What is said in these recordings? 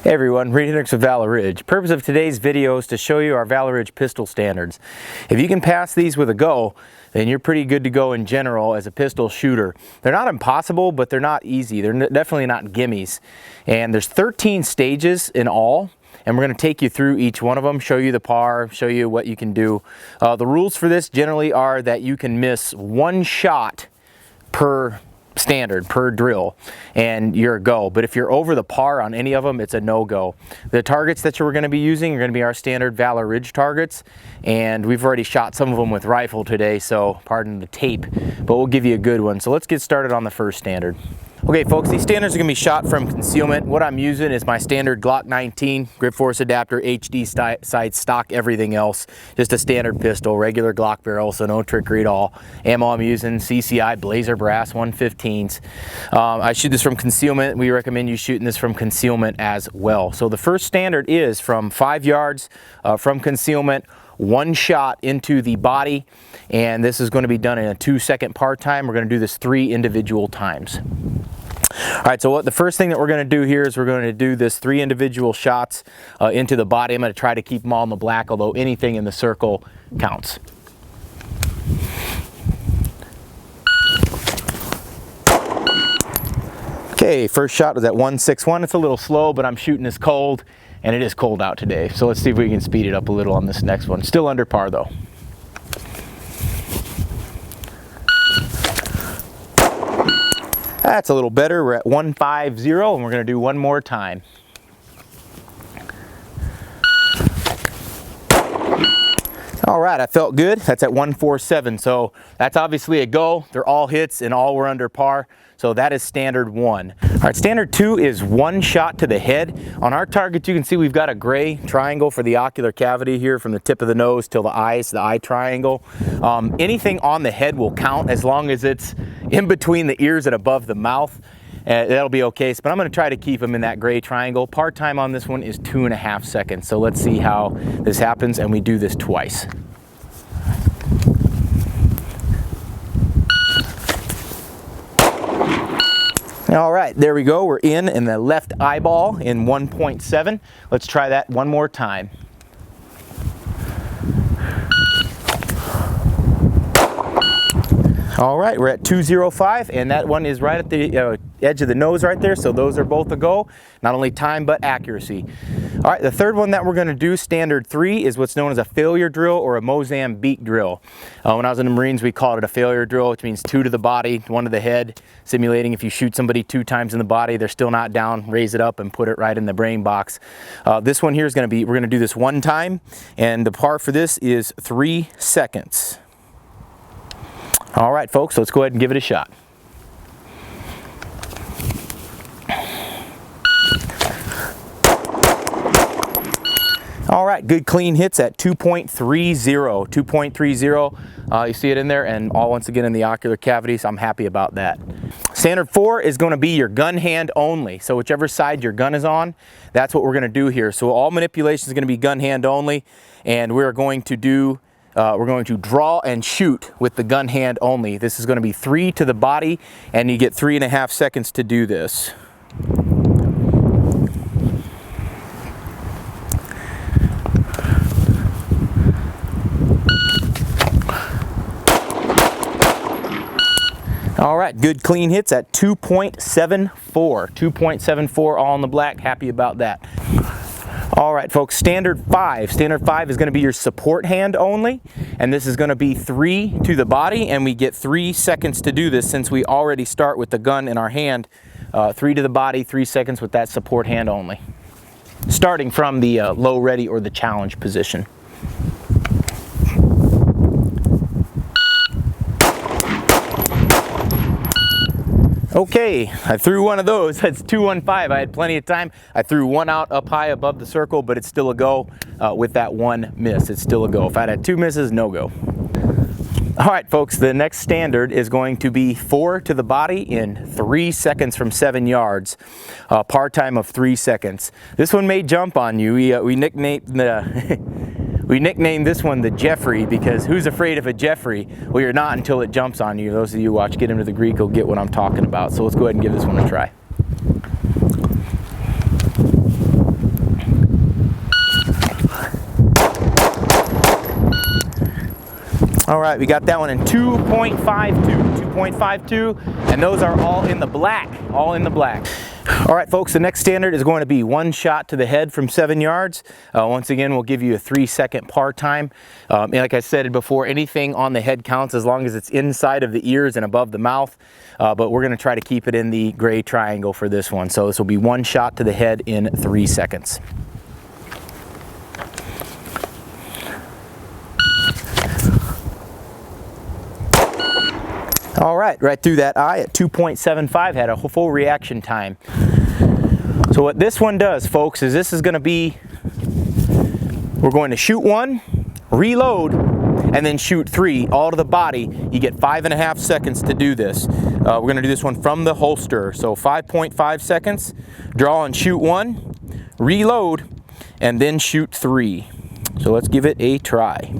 Hey everyone, Reid with Valor Ridge. Purpose of today's video is to show you our Valor Ridge Pistol Standards. If you can pass these with a go, then you're pretty good to go in general as a pistol shooter. They're not impossible, but they're not easy. They're definitely not gimmies. And there's 13 stages in all, and we're going to take you through each one of them, show you the par, show you what you can do. The rules for this generally are that you can miss one shot per standard, per drill, and you're a go. But if you're over the par on any of them, it's a no-go. The targets that you're going to be using are going to be our standard Valor Ridge targets, and we've already shot some of them with rifle today, so pardon the tape, but we'll give you a good one. So let's get started on the first standard. Okay folks, these standards are going to be shot from Concealment. What I'm using is my standard Glock 19, grip force adapter, HD sights, stock, everything else. Just a standard pistol, regular Glock barrel, so no trickery at all. Ammo I'm using CCI Blazer Brass 115s. I shoot this from Concealment. We recommend you shooting this from Concealment as well. So the first standard is from 5 yards from Concealment, one shot into the body, and this is going to be done in a 2-second par time. We're going to do this 3 individual times. All right, so the first thing that we're going to do here is we're going to do this 3 individual shots into the body. I'm going to try to keep them all in the black, although anything in the circle counts. Okay, first shot was at 161. It's a little slow, but I'm shooting this cold, and it is cold out today. So let's see if we can speed it up a little on this next one. Still under par though. That's a little better. We're at 150, and we're going to do one more time. All right, I felt good. That's at 147, so that's obviously a go. They're all hits, and all were under par. So that is standard 1. All right, standard 2 is one shot to the head. On our target, you can see we've got a gray triangle for the ocular cavity here from the tip of the nose till the eyes, the eye triangle. Anything on the head will count as long as it's in between the ears and above the mouth. That'll be okay, but I'm going to try to keep them in that gray triangle. Par time on this one is 2.5 seconds. So let's see how this happens, and we do this twice. All right, there we go. We're in the left eyeball in 1.7. Let's try that one more time. All right, we're at 205, and that one is right at the edge of the nose right there, so those are both a go. Not only time, but accuracy. All right, the third one that we're going to do, standard 3, is what's known as a failure drill or a Mozambique drill. When I was in the Marines, we called it a failure drill, which means 2 to the body, 1 to the head, simulating if you shoot somebody 2 times in the body, they're still not down, raise it up and put it right in the brain box. This one here is going to be, we're going to do this one time, and the par for this is 3 seconds. All right, folks, let's go ahead and give it a shot. All right, good clean hits at 2.30. 2.30. You see it in there, and all once again in the ocular cavity, so I'm happy about that. Standard 4 is going to be your gun hand only. So whichever side your gun is on, that's what we're going to do here. So all manipulation is going to be gun hand only, and we're going to draw and shoot with the gun hand only. This is going to be 3 to the body, and you get 3.5 seconds to do this. All right, good clean hits at 2.74. 2.74 all in the black, happy about that. All right, folks, standard 5. Standard 5 is going to be your support hand only, and this is going to be 3 to the body, and we get 3 seconds to do this since we already start with the gun in our hand. 3 to the body, 3 seconds with that support hand only. Starting from the low ready or the challenge position. Okay, I threw one of those. That's 215. I had plenty of time. I threw one out up high above the circle, but it's still a go with that one miss. It's still a go. If I had 2 misses, no go. All right, folks, the next standard is going to be 4 to the body in 3 seconds from 7 yards. Par time of 3 seconds. This one may jump on you. We nicknamed the We nicknamed this one the Jeffrey because who's afraid of a Jeffrey? Well, you're not until it jumps on you. Those of you who watch Get Him to the Greek will get what I'm talking about. So let's go ahead and give this one a try. All right, we got that one in 2.52, and those are all in the black, all in the black. All right, folks, the next standard is going to be 1 shot to the head from 7 yards. Once again, we'll give you a 3-second par time. And like I said before, anything on the head counts as long as it's inside of the ears and above the mouth. But we're going to try to keep it in the gray triangle for this one. So this will be 1 shot to the head in 3 seconds. All right through that eye at 2.75, had a full reaction time. So what this one does, folks, is this is going to be, we're going to shoot 1, reload, and then shoot 3, all to the body. You get 5.5 seconds to do this. We're going to do this one from the holster. So 5.5 seconds, draw and shoot 1, reload, and then shoot 3. So let's give it a try.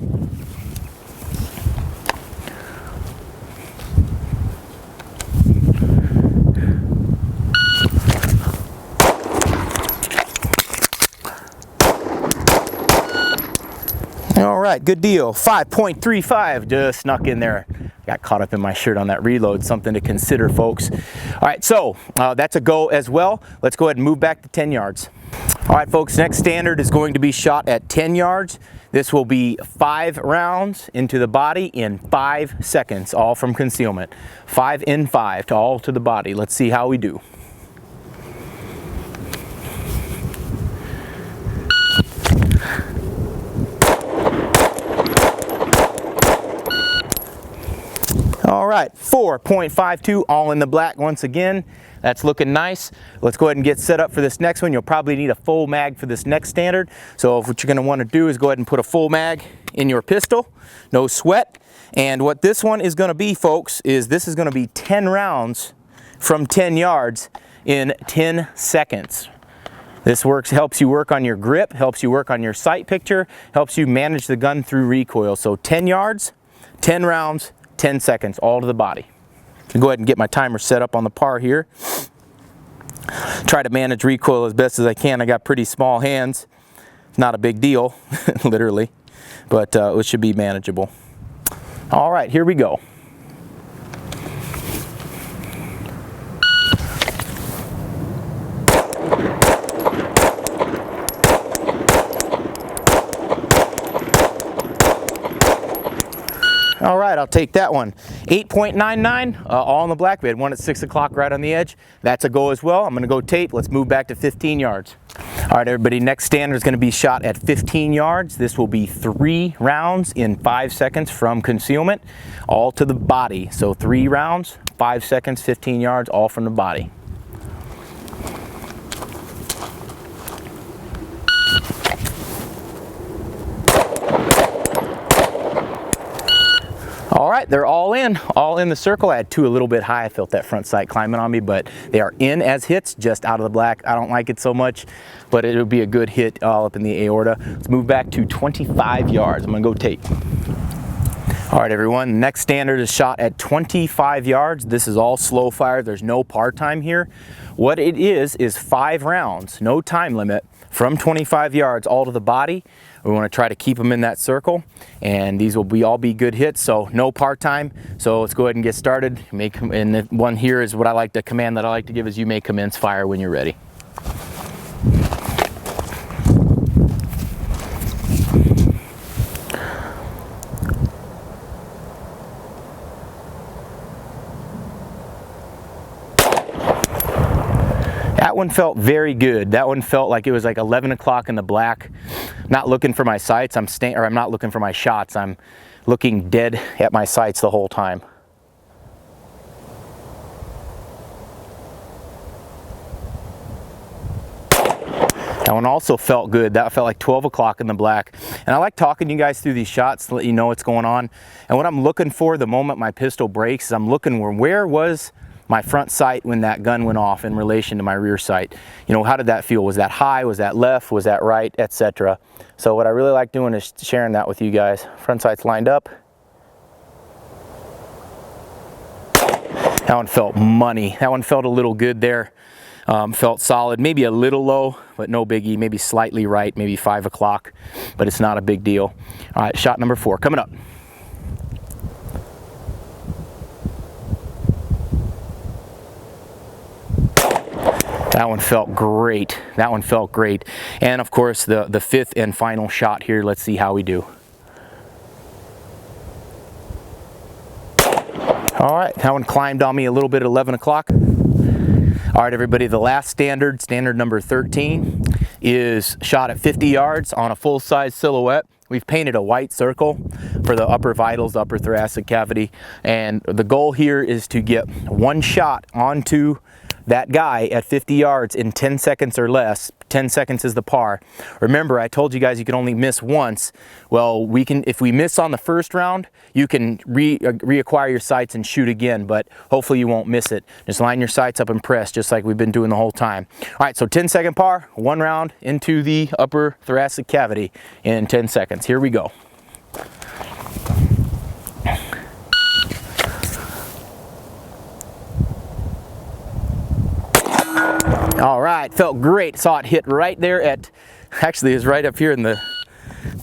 All right, good deal. 5.35 just snuck in there. Got caught up in my shirt on that reload. Something to consider, folks. All right, so that's a go as well. Let's go ahead and move back to 10 yards. All right, folks, next standard is going to be shot at 10 yards. This will be 5 rounds into the body in 5 seconds, all from concealment. 5 in 5 to all to the body. Let's see how we do. All right, 4.52, all in the black once again. That's looking nice. Let's go ahead and get set up for this next one. You'll probably need a full mag for this next standard. So what you're gonna wanna do is go ahead and put a full mag in your pistol, no sweat. And what this one is gonna be, folks, is this is gonna be 10 rounds from 10 yards in 10 seconds. This helps you work on your grip, helps you work on your sight picture, helps you manage the gun through recoil. So 10 yards, 10 rounds, 10 seconds, all to the body. Go ahead and get my timer set up on the par here. Try to manage recoil as best as I can. I got pretty small hands. Not a big deal, literally, but it should be manageable. All right, here we go. All right, I'll take that one. 8.99, all in the black. We had one at 6 o'clock right on the edge. That's a go as well. I'm gonna go tape. Let's move back to 15 yards. All right, everybody, next standard is gonna be shot at 15 yards. This will be 3 rounds in 5 seconds from concealment, all to the body. So 3 rounds, 5 seconds, 15 yards, all from the body. All right, they're all in the circle. I had 2 a little bit high. I felt that front sight climbing on me, but they are in as hits, just out of the black. I don't like it so much, but it would be a good hit all up in the aorta. Let's move back to 25 yards. I'm gonna go tape. All right, everyone, next standard is shot at 25 yards. This is all slow fire. There's no par time here. What it is 5 rounds, no time limit, from 25 yards, all to the body. We want to try to keep them in that circle, and these will all be good hits, so no par time. So let's go ahead and get started. And the one here is what I like, the command that I like to give is you may commence fire when you're ready. That one felt very good. That one felt like it was like 11 o'clock in the black. Not looking for my sights, I'm not looking for my shots. I'm looking dead at my sights the whole time. That one also felt good. That felt like 12 o'clock in the black. And I like talking to you guys through these shots to let you know what's going on. And what I'm looking for the moment my pistol breaks is I'm looking where was my front sight when that gun went off in relation to my rear sight. You know, how did that feel? Was that high? Was that left? Was that right? Etc. So what I really like doing is sharing that with you guys. Front sight's lined up. That one felt money. That one felt a little good there. Felt solid, maybe a little low, but no biggie. Maybe slightly right, maybe 5 o'clock, but it's not a big deal. All right, shot number 4 coming up. That one felt great. That one felt great. And of course, the fifth and final shot here. Let's see how we do. All right, that one climbed on me a little bit at 11 o'clock. All right, everybody, the last standard, standard number 13, is shot at 50 yards on a full-size silhouette. We've painted a white circle for the upper vitals, upper thoracic cavity, and the goal here is to get one shot onto that guy at 50 yards in 10 seconds or less. 10 seconds is the par. Remember, I told you guys you can only miss once. Well, we can, if we miss on the first round, you can reacquire your sights and shoot again, but hopefully you won't miss it. Just line your sights up and press, just like we've been doing the whole time. All right, so 10-second par, one round into the upper thoracic cavity in 10 seconds. Here we go. All right, felt great. Saw it hit right there at, actually it was right up here in the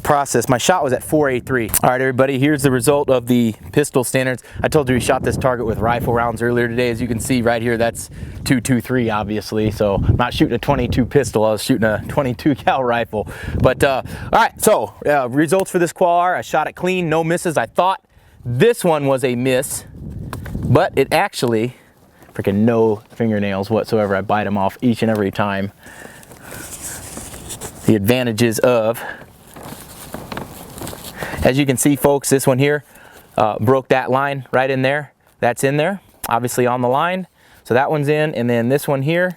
process. My shot was at 483. All right, everybody, here's the result of the pistol standards. I told you we shot this target with rifle rounds earlier today. As you can see right here, that's .223, obviously. So I'm not shooting a 22 pistol, I was shooting a 22 cal rifle. But all right, so results for this qual are, I shot it clean, no misses. I thought this one was a miss, but it actually, freaking no fingernails whatsoever. I bite them off each and every time. The advantages of, as you can see, folks, this one here broke that line right in there. That's in there, obviously on the line. So that one's in, and then this one here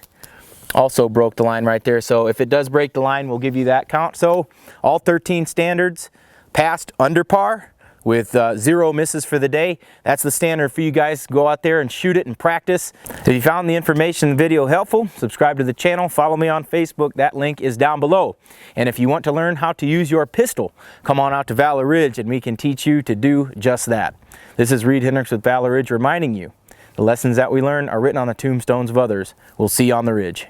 also broke the line right there. So if it does break the line, we'll give you that count. So all 13 standards passed under par, with 0 misses for the day. That's the standard for you guys. Go out there and shoot it and practice. If you found the information in the video helpful, subscribe to the channel, follow me on Facebook. That link is down below. And if you want to learn how to use your pistol, come on out to Valor Ridge and we can teach you to do just that. This is Reid Henrichs with Valor Ridge reminding you, the lessons that we learn are written on the tombstones of others. We'll see you on the ridge.